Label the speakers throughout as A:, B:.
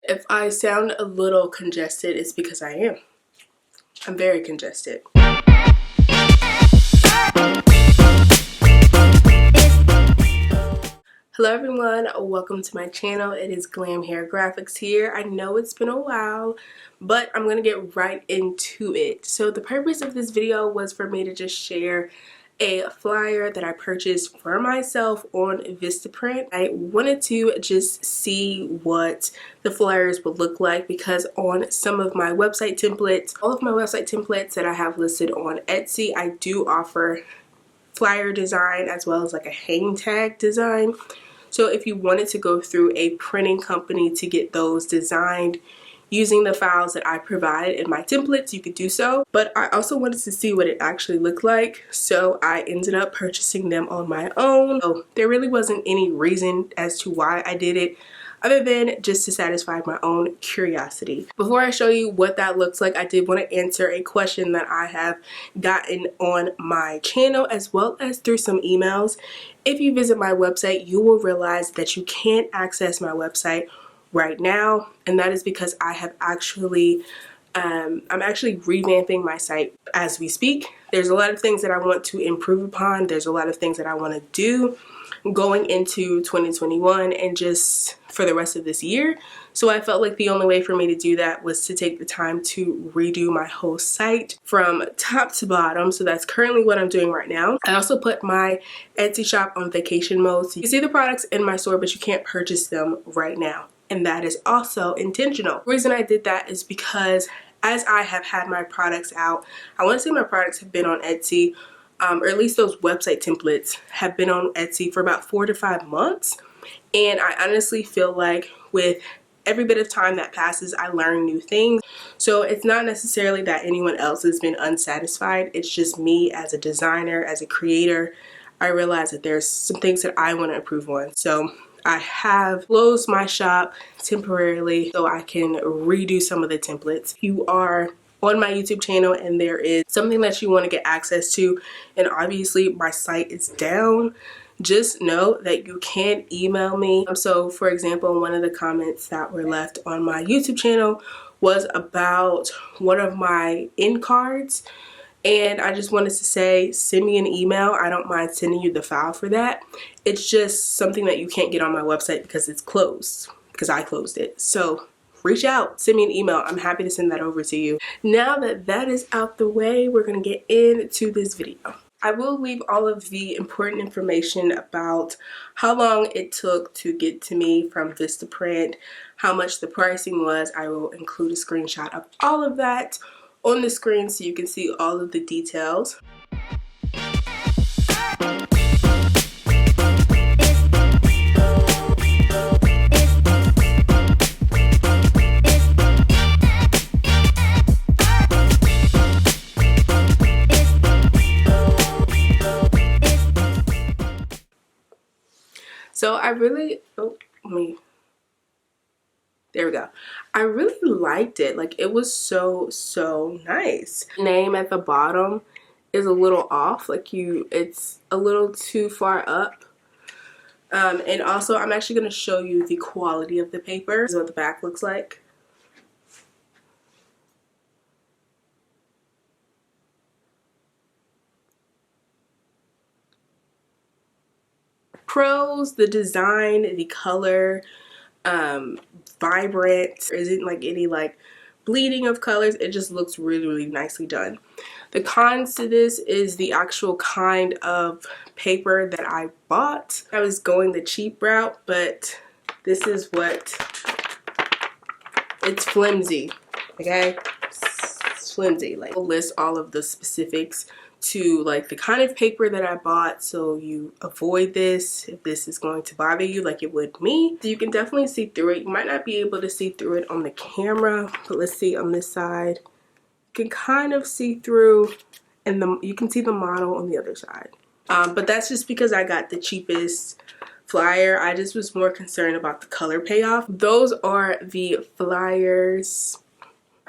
A: If I sound a little congested, it's because I am. I'm very congested. Hello everyone, welcome to my channel. It is Glam Hair Graphics here. I know it's been a while, but I'm gonna get right into it. So the purpose of this video was for me to just share a flyer that I purchased for myself on Vistaprint. I wanted to just see what the flyers would look like because on some of my website templates, all of my website templates that I have listed on Etsy, I do offer flyer design as well as like a hang tag design. So if you wanted to go through a printing company to get those designed using the files that I provide in my templates, you could do so. But I also wanted to see what it actually looked like, so I ended up purchasing them on my own. So there really wasn't any reason as to why I did it other than just to satisfy my own curiosity. Before I show you what that looks like, I did want to answer a question that I have gotten on my channel as well as through some emails. If you visit my website, you will realize that you can't access my website right now, and that is because I have actually I'm actually revamping my site as we speak. There's a lot of things that I want to improve upon. There's a lot of things that I want to do going into 2021 and just for the rest of this year. So I felt like the only way for me to do that was to take the time to redo my whole site from top to bottom. So that's currently what I'm doing right now. I also put my Etsy shop on vacation mode. So you can see the products in my store, but you can't purchase them right now. And that is also intentional. The reason I did that is because as I have had my products out, I want to say my products have been on Etsy, or at least those website templates have been on Etsy for about 4 to 5 months. And I honestly feel like with every bit of time that passes, I learn new things. So it's not necessarily that anyone else has been unsatisfied. It's just me as a designer, as a creator. I realize that there's some things that I want to improve on. So I have closed my shop temporarily so I can redo some of the templates. If you are on my YouTube channel and there is something that you want to get access to, and obviously my site is down, just know that you can email me. So for example, one of the comments that were left on my YouTube channel was about one of my end cards. And I just wanted to say, send me an email. I don't mind sending you the file for that. It's just something that you can't get on my website because it's closed, because I closed it. So reach out, send me an email. I'm happy to send that over to you. Now that that is out the way, we're going to get into this video. I will leave all of the important information about how long it took to get to me from Vistaprint, how much the pricing was. I will include a screenshot of all of that on the screen so you can see all of the details. So I really, there we go. I really liked it. Like, it was so nice. The name at the bottom is a little off. Like, it's a little too far up. And also, I'm actually going to show you the quality of the paper. This is what the back looks like. Pros, the design, the color, vibrant. There isn't like any like bleeding of colors. It just looks really nicely done. The cons to this is the actual kind of paper that I bought. I was going the cheap route, but this is what, it's flimsy, okay? It's flimsy. Like, I'll list all of the specifics to like the kind of paper that I bought so you avoid this if this is going to bother you like it would me. So you can definitely see through it. You might not be able to see through it on the camera, but let's see on this side. You can kind of see through, and you can see the model on the other side. But that's just because I got the cheapest flyer. I just was more concerned about the color payoff. Those are the flyers.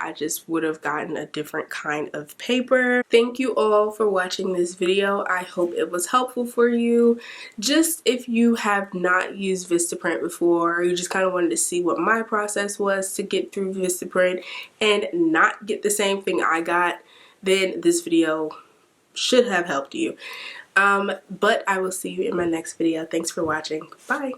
A: I just would have gotten a different kind of paper. Thank you all for watching this video. I hope it was helpful for you. Just if you have not used Vistaprint before, or you just kind of wanted to see what my process was to get through Vistaprint and not get the same thing I got, then this video should have helped you. But I will see you in my next video. Thanks for watching. Bye.